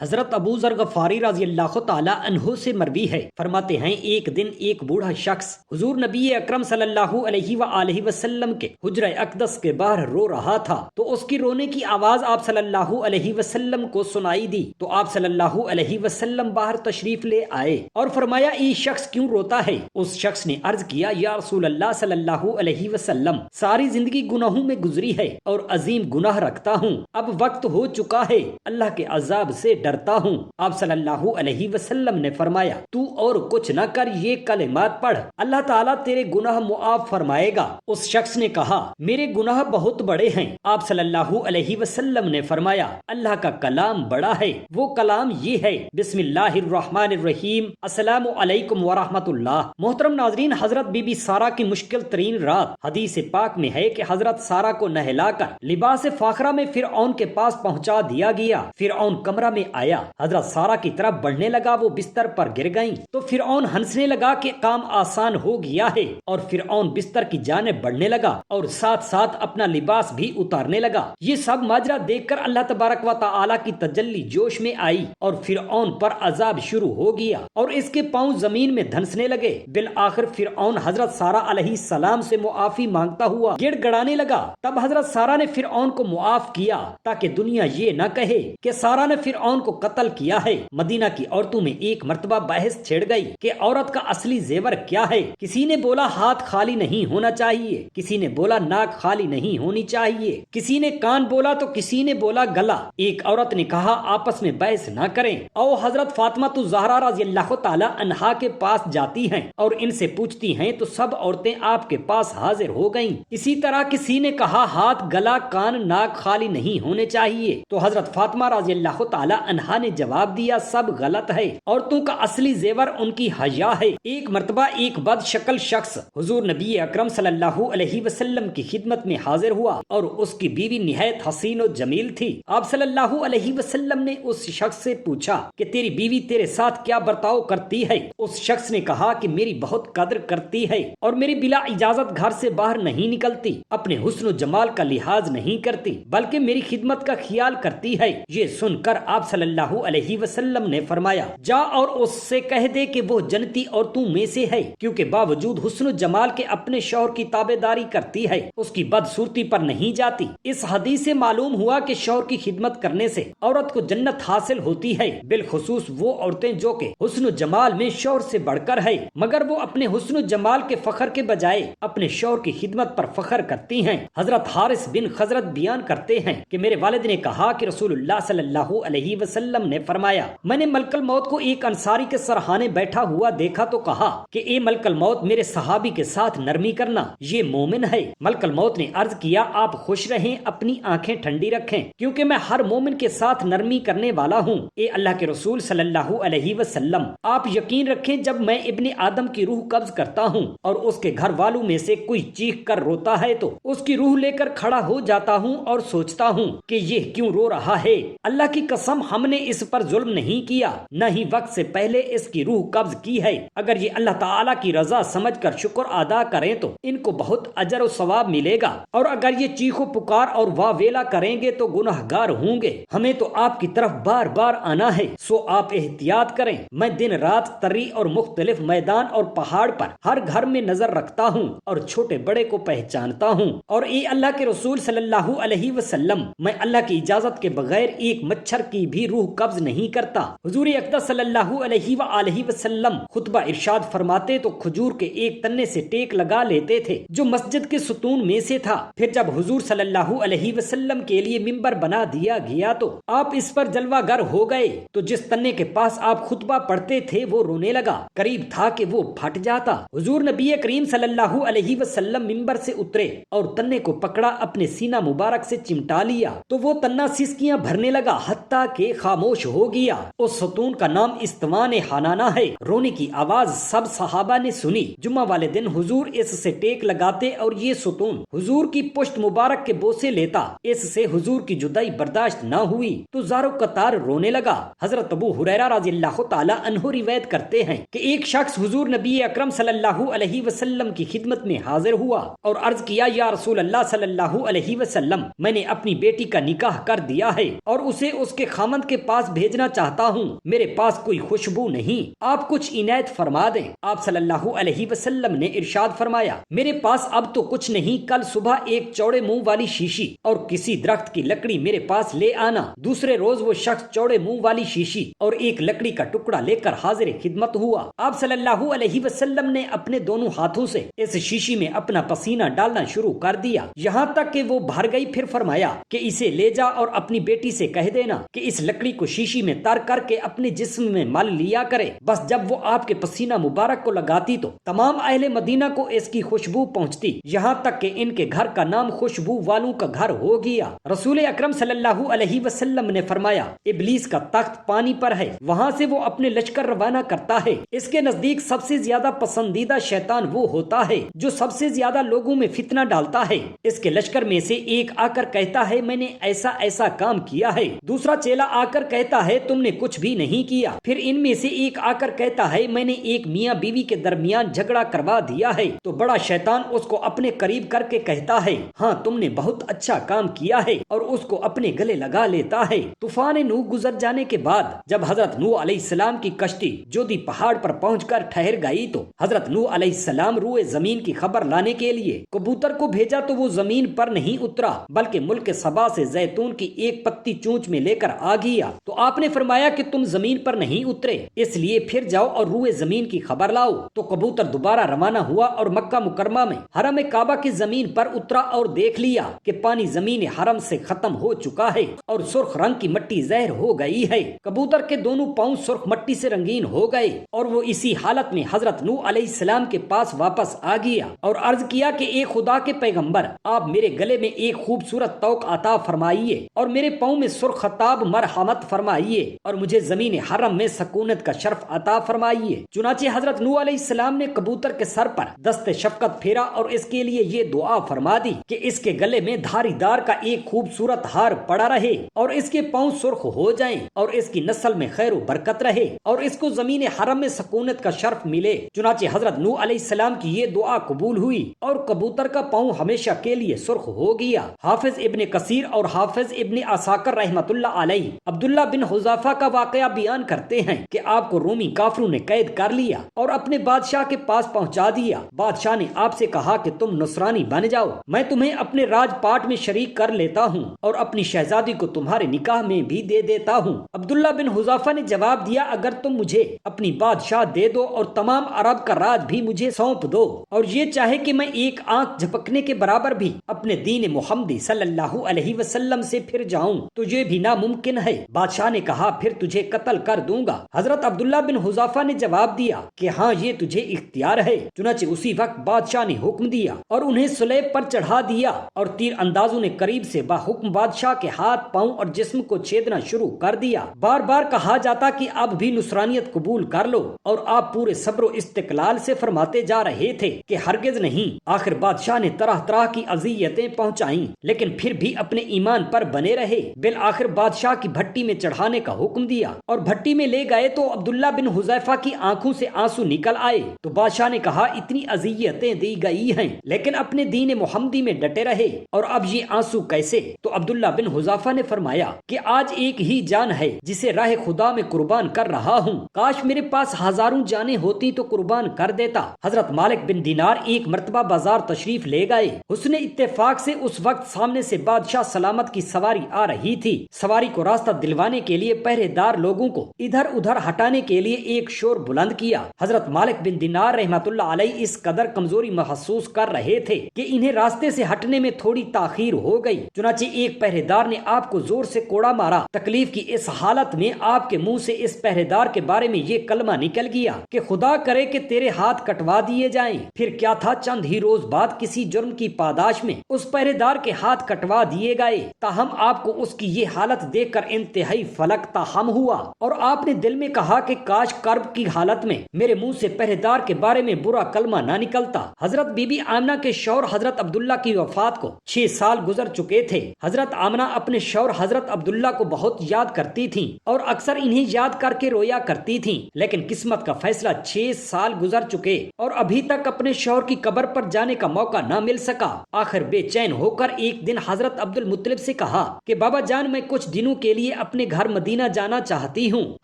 حضرت ابو ذر غفاری رضی اللہ تعالی عنہ سے مروی ہے، فرماتے ہیں ایک دن ایک بوڑھا شخص حضور نبی اکرم صلی اللہ علیہ وآلہ وسلم کے حجرہ اقدس کے باہر رو رہا تھا تو اس کی رونے کی آواز آپ صلی اللہ علیہ وسلم کو سنائی دی تو آپ صلی اللہ علیہ وسلم باہر تشریف لے آئے اور فرمایا یہ شخص کیوں روتا ہے؟ اس شخص نے عرض کیا یا رسول اللہ صلی اللہ علیہ وسلم، ساری زندگی گناہوں میں گزری ہے اور عظیم گناہ رکھتا ہوں، اب وقت ہو چکا ہے، اللہ کے عذاب سے ڈرتا ہوں۔ آپ صلی اللہ علیہ وسلم نے فرمایا تو اور کچھ نہ کر، یہ کلمات پڑھ، اللہ تعالیٰ تیرے گناہ معاف فرمائے گا۔ اس شخص نے کہا میرے گناہ بہت بڑے ہیں۔ آپ صلی اللہ علیہ وسلم نے فرمایا اللہ کا کلام بڑا ہے، وہ کلام یہ ہے بسم اللہ الرحمن الرحیم، السلام علیکم ورحمۃ اللہ۔ محترم ناظرین، حضرت بی بی سارہ کی مشکل ترین رات، حدیث پاک میں ہے کہ حضرت سارہ کو نہلا کر لباس فاخرہ میں فرعون کے پاس پہنچا دیا گیا۔ فرعون کمرہ میں آیا، حضرت سارہ کی طرف بڑھنے لگا، وہ بستر پر گر گئیں تو فرعون ہنسنے لگا کہ کام آسان ہو گیا ہے، اور فرعون بستر کی جانب بڑھنے لگا اور ساتھ ساتھ اپنا لباس بھی اتارنے لگا۔ یہ سب ماجرا دیکھ کر اللہ تبارک و تعالی کی تجلی جوش میں آئی اور فرعون پر عذاب شروع ہو گیا اور اس کے پاؤں زمین میں دھنسنے لگے۔ بالآخر فرعون حضرت سارہ علیہ السلام سے معافی مانگتا ہوا گڑ گڑانے لگا۔ تب حضرت سارہ نے فرعون کو معاف کیا تاکہ دنیا یہ نہ کہے کہ سارہ نے فرعون کو قتل کیا ہے۔ مدینہ کی عورتوں میں ایک مرتبہ بحث چھڑ گئی کہ عورت کا اصلی زیور کیا ہے۔ کسی نے بولا ہاتھ خالی نہیں ہونا چاہیے، کسی نے بولا ناک خالی نہیں ہونی چاہیے، کسی نے کان بولا تو کسی نے بولا گلا۔ ایک عورت نے کہا آپس میں بحث نہ کریں، او حضرت فاطمہ الزہرا رضی اللہ تعالی عنہا کے پاس جاتی ہیں اور ان سے پوچھتی ہیں تو سب عورتیں آپ کے پاس حاضر ہو گئیں۔ اسی طرح کسی نے کہا ہاتھ گلا کان ناک خالی نہیں ہونے چاہیے تو حضرت فاطمہ رضی اللہ تعالی عنہا نے جواب دیا سب غلط ہے، عورتوں کا اصلی زیور ان کی حیا ہے۔ ایک مرتبہ ایک بد شکل شخص حضور نبی اکرم صلی اللہ علیہ وسلم کی خدمت میں حاضر ہوا اور اس کی بیوی نہایت حسین و جمیل تھی۔ آپ صلی اللہ علیہ وسلم نے اس شخص سے پوچھا کہ تیری بیوی تیرے ساتھ کیا برتاؤ کرتی ہے؟ اس شخص نے کہا کہ میری بہت قدر کرتی ہے اور میری بلا اجازت گھر سے باہر نہیں نکلتی، اپنے حسن و جمال کا لحاظ نہیں کرتی بلکہ میری خدمت کا خیال کرتی ہے۔ یہ سن کر آپ صلی اللہ علیہ وسلم نے فرمایا جا اور اس سے کہہ دے کہ وہ جنتی عورتوں میں سے ہے، کیونکہ باوجود حسن و جمال کے اپنے شوہر کی تابعداری کرتی ہے، اس کی بدصورتی پر نہیں جاتی۔ اس حدیث سے معلوم ہوا کہ شوہر کی خدمت کرنے سے عورت کو جنت حاصل ہوتی ہے، بالخصوص وہ عورتیں جو کہ حسن و جمال میں شوہر سے بڑھ کر ہے، مگر وہ اپنے حسن و جمال کے فخر کے بجائے اپنے شوہر کی خدمت پر فخر کرتی ہیں۔ حضرت حارث بن خزرت بیان کرتے ہیں کہ میرے والد نے کہا کہ رسول اللہ صلی اللہ علیہ وسلم نے فرمایا میں نے ملک الموت کو ایک انصاری کے سرحانے بیٹھا ہوا دیکھا تو کہا کہ اے ملک الموت میرے صحابی کے ساتھ نرمی کرنا، یہ مومن ہے۔ ملک الموت نے عرض کیا آپ خوش رہیں، اپنی آنکھیں ٹھنڈی رکھیں، کیونکہ میں ہر مومن کے ساتھ نرمی کرنے والا ہوں۔ اے اللہ کے رسول صلی اللہ علیہ وسلم، آپ یقین رکھیں جب میں ابن آدم کی روح قبض کرتا ہوں اور اس کے گھر والوں میں سے کوئی چیخ کر روتا ہے تو اس کی روح لے کر کھڑا ہو جاتا ہوں اور سوچتا ہوں کہ یہ کیوں رو رہا ہے۔ اللہ کی قسم ہم نے اس پر ظلم نہیں کیا، نہ ہی وقت سے پہلے اس کی روح قبض کی ہے۔ اگر یہ اللہ تعالیٰ کی رضا سمجھ کر شکر ادا کریں تو ان کو بہت اجر و ثواب ملے گا، اور اگر یہ چیخ و پکار اور واہ ویلا کریں گے تو گناہگار ہوں گے۔ ہمیں تو آپ کی طرف بار بار آنا ہے، سو آپ احتیاط کریں۔ میں دن رات تری اور مختلف میدان اور پہاڑ پر ہر گھر میں نظر رکھتا ہوں اور چھوٹے بڑے کو پہچانتا ہوں، اور اے اللہ کے رسول صلی اللہ علیہ وسلم، میں اللہ کی اجازت کے بغیر ایک مچھر کی بھی روح قبض نہیں کرتا۔ حضور اقدس صلی اللہ علیہ وآلہ وسلم خطبہ ارشاد فرماتے تو کھجور کے ایک تنے سے ٹیک لگا لیتے تھے جو مسجد کے ستون میں سے تھا۔ پھر جب حضور صلی اللہ علیہ وسلم کے لیے ممبر بنا دیا گیا تو آپ اس پر جلوہ گر ہو گئے، تو جس تنے کے پاس آپ خطبہ پڑھتے تھے وہ رونے لگا، قریب تھا کہ وہ پھٹ جاتا۔ حضور نبی کریم صلی اللہ علیہ وسلم ممبر سے اترے اور تنے کو پکڑا، اپنے سینہ مبارک سے چمٹا لیا تو وہ تنا سسکیاں بھرنے لگا حتیٰ کہ خاموش ہو گیا۔ اس ستون کا نام استوان حنانہ ہے۔ رونے کی آواز سب صحابہ نے سنی۔ جمعہ والے دن حضور اس سے ٹیک لگاتے اور یہ ستون حضور کی پشت مبارک کے بوسے لیتا، اس سے حضور کی جدائی برداشت نہ ہوئی تو زارو قطار رونے لگا۔ حضرت ابو ہریرہ رضی اللہ تعالی عنہ روایت کرتے ہیں کہ ایک شخص حضور نبی اکرم صلی اللہ علیہ وسلم کی خدمت میں حاضر ہوا اور عرض کیا یا رسول اللہ صلی اللہ علیہ وسلم، میں نے اپنی بیٹی کا نکاح کر دیا ہے اور اسے اس کے خاوند محمد کے پاس بھیجنا چاہتا ہوں، میرے پاس کوئی خوشبو نہیں، آپ کچھ عنایت فرما دیں۔ آپ صلی اللہ علیہ وسلم نے ارشاد فرمایا، میرے پاس اب تو کچھ نہیں، کل صبح ایک چوڑے منہ والی شیشی اور کسی درخت کی لکڑی میرے پاس لے آنا۔ دوسرے روز وہ شخص چوڑے منہ والی شیشی اور ایک لکڑی کا ٹکڑا لے کر حاضر خدمت ہوا۔ آپ صلی اللہ علیہ وسلم نے اپنے دونوں ہاتھوں سے اس شیشی میں اپنا پسینہ ڈالنا شروع کر دیا یہاں تک کہ وہ بھر گئی۔ پھر فرمایا کہ اسے لے جا اور اپنی بیٹی سے کہہ دینا کہ اس لکڑی کو شیشی میں تر کر کے اپنے جسم میں مل لیا کرے۔ بس جب وہ آپ کے پسینہ مبارک کو لگاتی تو تمام اہل مدینہ کو اس کی خوشبو پہنچتی، یہاں تک کہ ان کے گھر کا نام خوشبو والوں کا گھر ہو گیا۔ رسول اکرم صلی اللہ علیہ وسلم نے فرمایا، ابلیس کا تخت پانی پر ہے، وہاں سے وہ اپنے لشکر روانہ کرتا ہے۔ اس کے نزدیک سب سے زیادہ پسندیدہ شیطان وہ ہوتا ہے جو سب سے زیادہ لوگوں میں فتنہ ڈالتا ہے۔ اس کے لشکر میں سے ایک آ کر کہتا ہے میں نے ایسا ایسا کام کیا ہے، دوسرا چیلا آ کر کہتا ہے تم نے کچھ بھی نہیں کیا، پھر ان میں سے ایک آ کر کہتا ہے میں نے ایک میاں بیوی کے درمیان جھگڑا کروا دیا ہے، تو بڑا شیطان اس کو اپنے قریب کر کے کہتا ہے ہاں تم نے بہت اچھا کام کیا ہے، اور اس کو اپنے گلے لگا لیتا ہے۔ طوفان نوح گزر جانے کے بعد جب حضرت نوح علیہ السلام کی کشتی جودی پہاڑ پر پہنچ کر ٹھہر گئی تو حضرت نوح علیہ السلام روئے زمین کی خبر لانے کے لیے کبوتر کو بھیجا تو وہ زمین پر نہیں اترا بلکہ ملک سبا سے زیتون کی ایک پتی چونچ میں لے کر آ گیا۔ تو آپ نے فرمایا کہ تم زمین پر نہیں اترے، اس لیے پھر جاؤ اور روئے زمین کی خبر لاؤ۔ تو کبوتر دوبارہ روانہ ہوا اور مکہ مکرمہ میں حرم کعبہ کی زمین پر اترا اور دیکھ لیا کہ پانی زمین حرم سے ختم ہو چکا ہے اور سرخ رنگ کی مٹی زہر ہو گئی ہے۔ کبوتر کے دونوں پاؤں سرخ مٹی سے رنگین ہو گئے اور وہ اسی حالت میں حضرت نوح علیہ السلام کے پاس واپس آ گیا اور عرض کیا کہ اے خدا کے پیغمبر، آپ میرے گلے میں ایک خوبصورت توق عطا فرمائیے اور میرے پاؤں میں سرخ خطاب مرحمت فرمائیے اور مجھے زمین حرم میں سکونت کا شرف عطا فرمائیے۔ چنانچہ حضرت نوح علیہ السلام نے کبوتر کے سر پر دست شفقت پھیرا اور اس کے لیے یہ دعا فرما دی کہ اس کے گلے میں دھاری دار کا ایک خوبصورت ہار پڑا رہے اور اس کے پاؤں سرخ ہو جائیں اور اس کی نسل میں خیر و برکت رہے اور اس کو زمین حرم میں سکونت کا شرف ملے۔ چنانچہ حضرت نوح علیہ السلام کی یہ دعا قبول ہوئی اور کبوتر کا پاؤں ہمیشہ کے لیے سرخ ہو گیا۔ حافظ ابن کثیر اور حافظ ابن عساکر رحمت اللہ علیہ عبداللہ بن حذافہ کا واقعہ بیان کرتے ہیں کہ آپ کو رومی کافروں نے قید کر لیا اور اپنے بادشاہ کے پاس پہنچا دیا۔ بادشاہ نے آپ سے کہا کہ تم نصرانی بن جاؤ، میں تمہیں اپنے راج پاٹ میں شریک کر لیتا ہوں اور اپنی شہزادی کو تمہارے نکاح میں بھی دے دیتا ہوں۔ عبداللہ بن حذافہ نے جواب دیا اگر تم مجھے اپنی بادشاہ دے دو اور تمام عرب کا راج بھی مجھے سونپ دو اور یہ چاہے کہ میں ایک آنکھ جھپکنے کے برابر بھی اپنے دین محمدی صلی اللہ علیہ وسلم سے پھر جاؤں تو یہ بھی ناممکن ہے۔ بادشاہ نے کہا پھر تجھے قتل کر دوں گا۔ حضرت عبداللہ بن حذافہ نے جواب دیا کہ ہاں یہ تجھے اختیار ہے۔ چنانچہ اسی وقت بادشاہ نے حکم دیا اور انہیں سلیب پر چڑھا دیا اور تیر اندازوں نے قریب سے حکم بادشاہ کے ہاتھ پاؤں اور جسم کو چھیدنا شروع کر دیا۔ بار بار کہا جاتا کہ اب بھی نصرانیت قبول کر لو اور آپ پورے صبر و استقلال سے فرماتے جا رہے تھے کہ ہرگز نہیں۔ آخر بادشاہ نے طرح طرح کی اذیتیں پہنچائیں لیکن پھر بھی اپنے ایمان پر بنے رہے۔ بالآخر بادشاہ کی بھٹی میں چڑھانے کا حکم دیا اور بھٹی میں لے گئے تو عبداللہ بن حذیفہ کی آنکھوں سے آنسو نکل آئے تو بادشاہ نے کہا اتنی اذیتیں دی گئی ہیں لیکن اپنے دین محمدی میں ڈٹے رہے اور اب یہ آنسو کیسے؟ تو عبداللہ بن حذیفہ نے فرمایا کہ آج ایک ہی جان ہے جسے راہ خدا میں قربان کر رہا ہوں، کاش میرے پاس ہزاروں جانیں ہوتی تو قربان کر دیتا۔ حضرت مالک بن دینار ایک مرتبہ بازار تشریف لے گئے، حسن اتفاق سے اس وقت سامنے سے بادشاہ سلامت کی سواری آ رہی تھی۔ سواری کو راستہ دلوانے کے لیے پہرے دار لوگوں کو ادھر ادھر ہٹانے کے لیے ایک شور بلند کیا۔ حضرت مالک بن دینار رحمت اللہ علیہ اس قدر کمزوری محسوس کر رہے تھے کہ انہیں راستے سے ہٹنے میں تھوڑی تاخیر ہو گئی۔ چنانچہ ایک پہرے دار نے آپ کو زور سے کوڑا مارا۔ تکلیف کی اس حالت میں آپ کے منہ سے اس پہرے دار کے بارے میں یہ کلمہ نکل گیا کہ خدا کرے کہ تیرے ہاتھ کٹوا دیے جائیں۔ پھر کیا تھا، چند ہی روز بعد کسی جرم کی پاداش میں اس پہرے دار کے ہاتھ کٹوا دیے گئے۔ تاہم آپ کو اس کی یہ حالت دیکھ کر انتہائی فلک تاہم ہوا اور آپ نے دل میں کہا کہ کاش کرب کی حالت میں میرے منہ سے پہرے دار کے بارے میں برا کلمہ نہ نکلتا۔ حضرت بی بی آمنہ کے شوہر حضرت عبداللہ کی وفات کو 6 سال گزر چکے تھے۔ حضرت آمنہ اپنے شوہر حضرت عبداللہ کو بہت یاد کرتی تھیں اور اکثر انہیں یاد کر کے رویا کرتی تھیں، لیکن قسمت کا فیصلہ 6 سال گزر چکے اور ابھی تک اپنے شوہر کی قبر پر جانے کا موقع نہ مل سکا۔ آخر بے چین ہو کر ایک دن حضرت عبد المطلب سے کہا کہ بابا جان میں کچھ دنوں کے لیے اپنے گھر مدینہ جانا چاہتی ہوں۔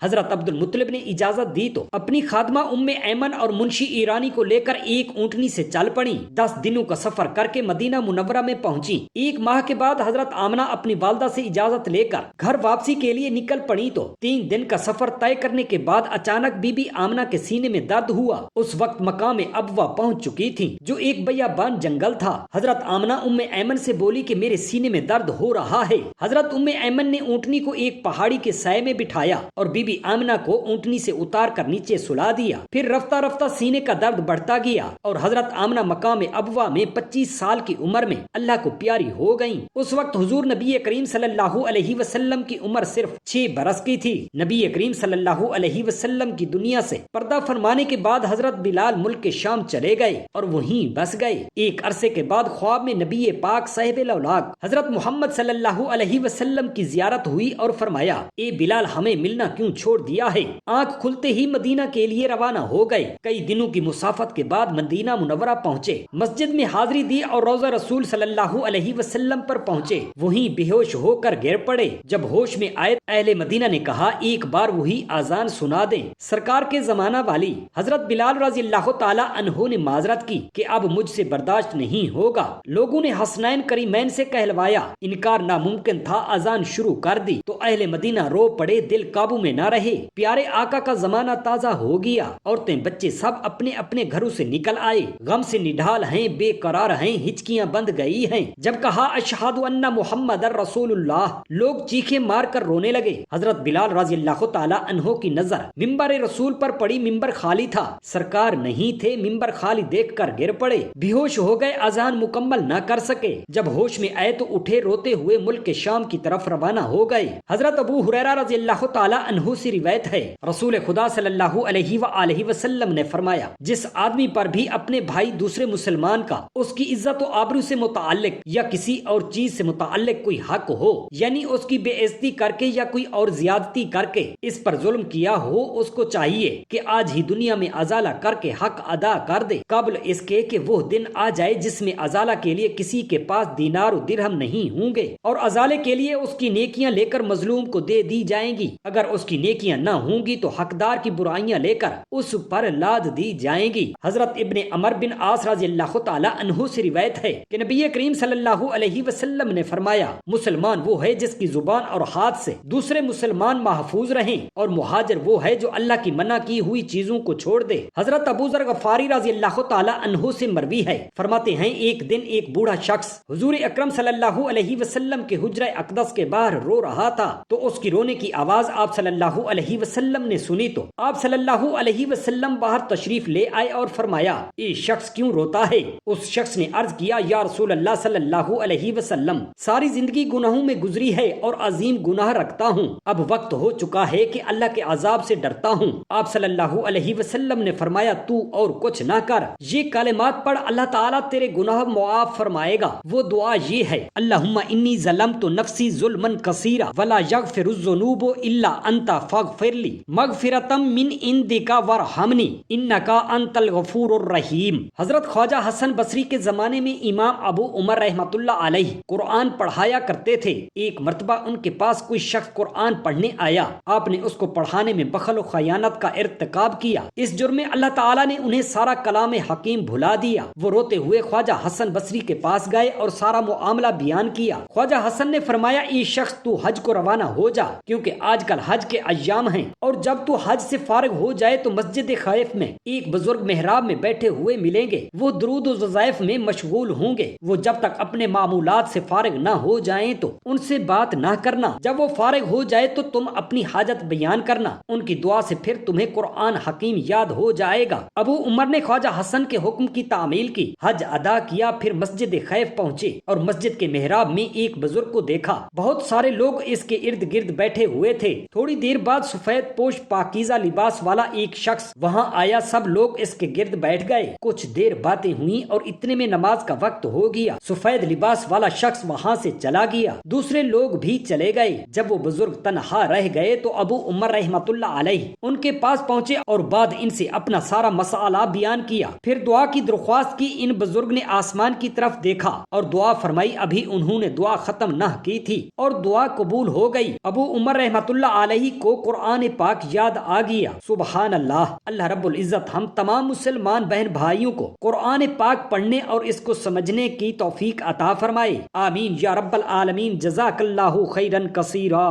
حضرت عبد المطلب نے اجازت دی تو اپنی خادمہ ام ایمن اور منشی ایرانی کو لے کر ایک اونٹنی سے چل پڑی۔ 10 دنوں کا سفر کر کے مدینہ منورہ میں پہنچی۔ 1 ماہ کے بعد حضرت آمنہ اپنی والدہ سے اجازت لے کر گھر واپسی کے لیے نکل پڑی تو 3 دن کا سفر طے کرنے کے بعد اچانک بی بی آمنہ کے سینے میں درد ہوا۔ اس وقت مقام ابوا پہنچ چکی تھی جو ایک بیابان جنگل تھا۔ حضرت آمنہ ام ایمن سے بولی کہ میرے سینے میں درد ہو رہا ہے۔ حضرت ام ایمن نے اونٹنی کو ایک پہاڑی کے سائے میں بٹھایا اور بی بی آمنہ کو اونٹنی سے اتار کر نیچے سلا دیا۔ پھر رفتہ رفتہ سینے کا درد بڑھتا گیا اور حضرت آمنہ مقام ابوا میں 25 سال کی عمر میں اللہ کو پیاری ہو گئیں۔ اس وقت حضور نبی کریم صلی اللہ علیہ وسلم کی عمر صرف 6 برس کی تھی۔ نبی کریم صلی اللہ علیہ وسلم کی دنیا سے پردہ فرمانے کے بعد حضرت بلال ملک کے شام چلے گئے اور وہیں بس گئے۔ ایک عرصے کے بعد خواب میں نبی پاک صاحب الاولاق حضرت محمد صلی اللہ علیہ وسلم کی زیارت ہوئی اور فرمایا، اے بلال ہمیں ملنا کیوں چھوڑ دیا ہے؟ آنکھ کھلتے ہی مدینہ کے لیے روانہ ہو گئے۔ کئی دنوں کی مسافت کے بعد مدینہ منورہ پہنچے، مسجد میں حاضری دی اور روضہ رسول صلی اللہ علیہ وسلم پر پہنچے۔ وہیں بے ہوش ہو کر گر پڑے۔ جب ہوش میں آئے اہل مدینہ نے کہا ایک بار وہی آذان سنا دیں۔ سرکار کے زمانہ والی حضرت بلال رضی اللہ تعالی عنہ نے معذرت کی کہ اب مجھ سے برداشت نہیں ہوگا۔ لوگوں نے حسنین کریمین سے کہلوایا، انکار ناممکن تھا، اذان شروع کر دی تو اہل مدینہ رو پڑے، دل قابو میں نہ رہے۔ پیارے آقا کا زمانہ تازہ ہو گیا۔ عورتیں بچے سب اپنے اپنے گھروں سے نکل آئے، غم سے نڈھال ہیں، بے قرار ہیں، ہچکیاں بند گئی ہیں۔ جب کہا اشہد ان محمد رسول اللہ، لوگ چیخیں مار کر رونے لگے۔ حضرت بلال رضی اللہ تعالی عنہ کی نظر ممبر رسول پر پڑی، ممبر خالی تھا، سرکار نہیں تھے، ممبر خالی دیکھ کر گر پڑے، بے ہوش ہو گئے، اذان مکمل نہ کر سکے۔ جب ہوش میں آئے تو اٹھے، روتے ہوئے ملک کے شام کی طرف روانہ ہو گئے۔ حضرت ابو ہریرہ رضی اللہ تعالی عنہ سے روایت ہے، رسول خدا صلی اللہ علیہ وآلہ وسلم نے فرمایا، جس آدمی پر بھی اپنے بھائی دوسرے مسلمان کا اس کی عزت و آبرو سے متعلق یا کسی اور چیز سے متعلق کوئی حق ہو، یعنی اس کی بے عزتی کر کے یا کوئی اور زیادتی کر کے اس پر ظلم کیا ہو، اس کو چاہیے کہ آج ہی دنیا میں ازالہ کر کے حق ادا کر دے، قبل اس کے کہ وہ دن آ جائے جس میں ازالہ کے لیے کسی کے پاس دینار و درہم نہیں ہوں گے، اور ازالے کے لیے اس کی نیکیاں لے کر مظلوم کو دے دی جائیں گی۔ اگر اس کی نیکیاں نہ ہوں گی تو حقدار کی برائیاں لے کر اس پر لاد دی جائیں گی۔ حضرت ابن عمر بن عاص رضی اللہ تعالی عنہ سے روایت ہے کہ نبی کریم صلی اللہ علیہ وسلم نے فرمایا، مسلمان وہ ہے جس کی زبان اور ہاتھ سے دوسرے مسلمان محفوظ رہیں، اور مہاجر وہ ہے جو اللہ کی منع کی ہوئی چیزوں کو چھوڑ دے۔ حضرت ابو ذر غفاری رضی اللہ تعالی عنہ سے مروی ہے، فرماتے ہیں ایک دن ایک بوڑھا شخص حضور اکرم صلی اللہ علیہ وسلم کے حجرہ اقدس کے باہر رو رہا تھا، تو اس کی رونے کی آواز آپ صلی اللہ علیہ وسلم نے سنی تو آپ صلی اللہ علیہ وسلم باہر تشریف لے آئے اور فرمایا، یہ شخص کیوں روتا ہے؟ اس شخص نے عرض کیا، یا رسول اللہ صلی اللہ علیہ وسلم، ساری زندگی گناہوں میں گزری ہے اور عظیم گناہ رکھتا ہوں، اب وقت ہو چکا ہے کہ اللہ کے عذاب سے ڈرتا ہوں۔ آپ صلی اللہ علیہ وسلم نے فرمایا، تو اور کچھ نہ کر، یہ کلمات پڑھ، اللہ تعالیٰ تیرے گناہ معاف فرمائے گا۔ وہ دعا یہ ہے، اللہم انی ظلمت نفسی ظلما کثیرا ولا یغفر الذنوب الا انت فاغفر لی مغفرۃ من عندک وارحمنی انک انت الغفور الرحیم۔ حضرت خواجہ حسن بصری کے زمانے میں امام ابو عمر رحمۃ اللہ علیہ قرآن پڑھایا کرتے تھے۔ ایک مرتبہ ان کے پاس کوئی شخص قرآن پڑھنے آیا، آپ نے اس کو پڑھانے میں بخل و خیانت کا ارتکاب کیا، اس جرم میں اللہ تعالیٰ نے انہیں سارا کلام حکیم بھلا دیا۔ وہ روتے ہوئے خواجہ حسن بصری کے پاس گئے اور سارا معاملہ بیان کیا۔ خواجہ حسن نے فرمایا، اے شخص تو حج کو روانہ ہو جا، کیونکہ آج کل حج کے ایام ہیں، اور جب تو حج سے فارغ ہو جائے تو مسجد خائف میں ایک بزرگ محراب میں بیٹھے ہوئے ملیں گے، وہ درود و وظائف میں مشغول ہوں گے، وہ جب تک اپنے معمولات سے فارغ نہ ہو جائیں تو ان سے بات نہ کرنا، جب وہ فارغ ہو جائے تو تم اپنی حاجت بیان کرنا، ان کی دعا سے پھر تمہیں قرآن حکیم یاد ہو جائے گا۔ ابو عمر نے خواجہ حسن کے حکم کی تعمیل کی، حج ادا کیا، پھر مسجد خیف پہنچے اور مسجد کے محراب میں ایک بزرگ کو دیکھا، بہت سارے لوگ اس کے ارد گرد بیٹھے ہوئے تھے۔ تھوڑی دیر بعد سفید پوش پاکیزہ لباس والا ایک شخص وہاں آیا، سب لوگ اس کے گرد بیٹھ گئے، کچھ دیر باتیں ہوئیں اور اتنے میں نماز کا وقت ہو گیا۔ سفید لباس والا شخص وہاں سے چلا گیا، دوسرے لوگ بھی چلے گئے۔ جب وہ بزرگ تنہا رہ گئے تو ابو عمر رحمۃ اللہ علیہ ان کے پاس پہنچے اور بعد ان سے اپنا سارا مسئلہ بیان کیا، پھر دعا کی درخواست کی۔ ان بزرگ نے آسمان کی طرف دیکھا اور دعا فرمائی، ابھی انہوں نے دعا ختم نہ کی تھی اور دعا قبول ہو ہو گئی۔ ابو عمر رحمۃ اللہ علیہ کو قرآن پاک یاد آ گیا۔ سبحان اللہ۔ اللہ رب العزت ہم تمام مسلمان بہن بھائیوں کو قرآن پاک پڑھنے اور اس کو سمجھنے کی توفیق عطا فرمائے، آمین یا رب العالمین۔ جزاک اللہ خیرا کثیرا۔